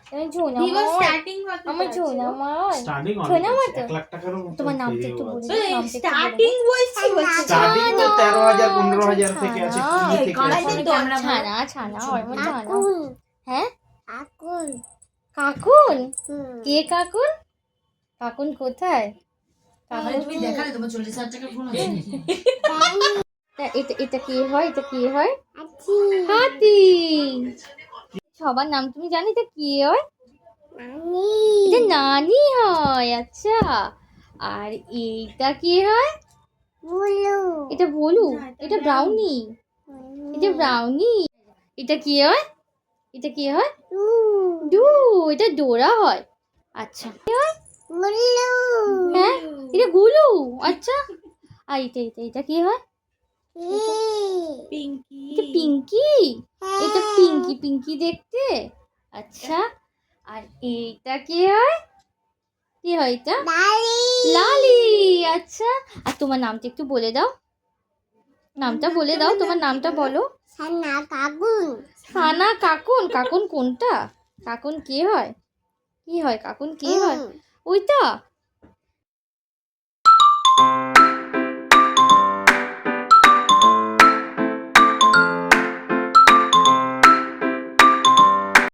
Starting ছোনা 1 lakh টাকার মতো তোমার নামটা একটু বলে দাও, নামটা একটু বলে স্টার্টিং বলছি স্টার্টিং তো 13,000 15,000 থেকে আছে কুড়ি থেকে ছানা ছানা ওরম ছানা। হ্যাঁ কাকুন, কে কাকুন? কাকুন কোথায়? তুমি দেখালে তোমার 40,000 টাকা ফোন আছে। এটা এটা কি হয়? এটা কি হয়? হাতি। সবার নাম তুমি জানো? এটা কি হয়? এটা নানি হয়। আচ্ছা, আর এইটা কি হয়? এটা বলু। এটা ব্রাউনি। এটা ব্রাউনি। এটা কি হয়? এটা কি হয়? ডু। এটা ডোরা হয়। আচ্ছা, হ্যাঁ এটা গুলু। আচ্ছা, আর এটা এটা এটা কি হয়? পিঙ্কি। এটা পিঙ্কি। এটা পিঙ্কি পিঙ্কি দেখতে। আচ্ছা, আর এইটা কি হয়? কি হয় এটা? লালি। আচ্ছা, আর তোমার নামটা একটু বলে দাও। নামটা বলে দাও, তোমার নামটা বলো। সানা কাকুন। কাকুন কোনটা? কাকুন কে হয়? কি হয় কাকুন? কে হয়? ওইটা।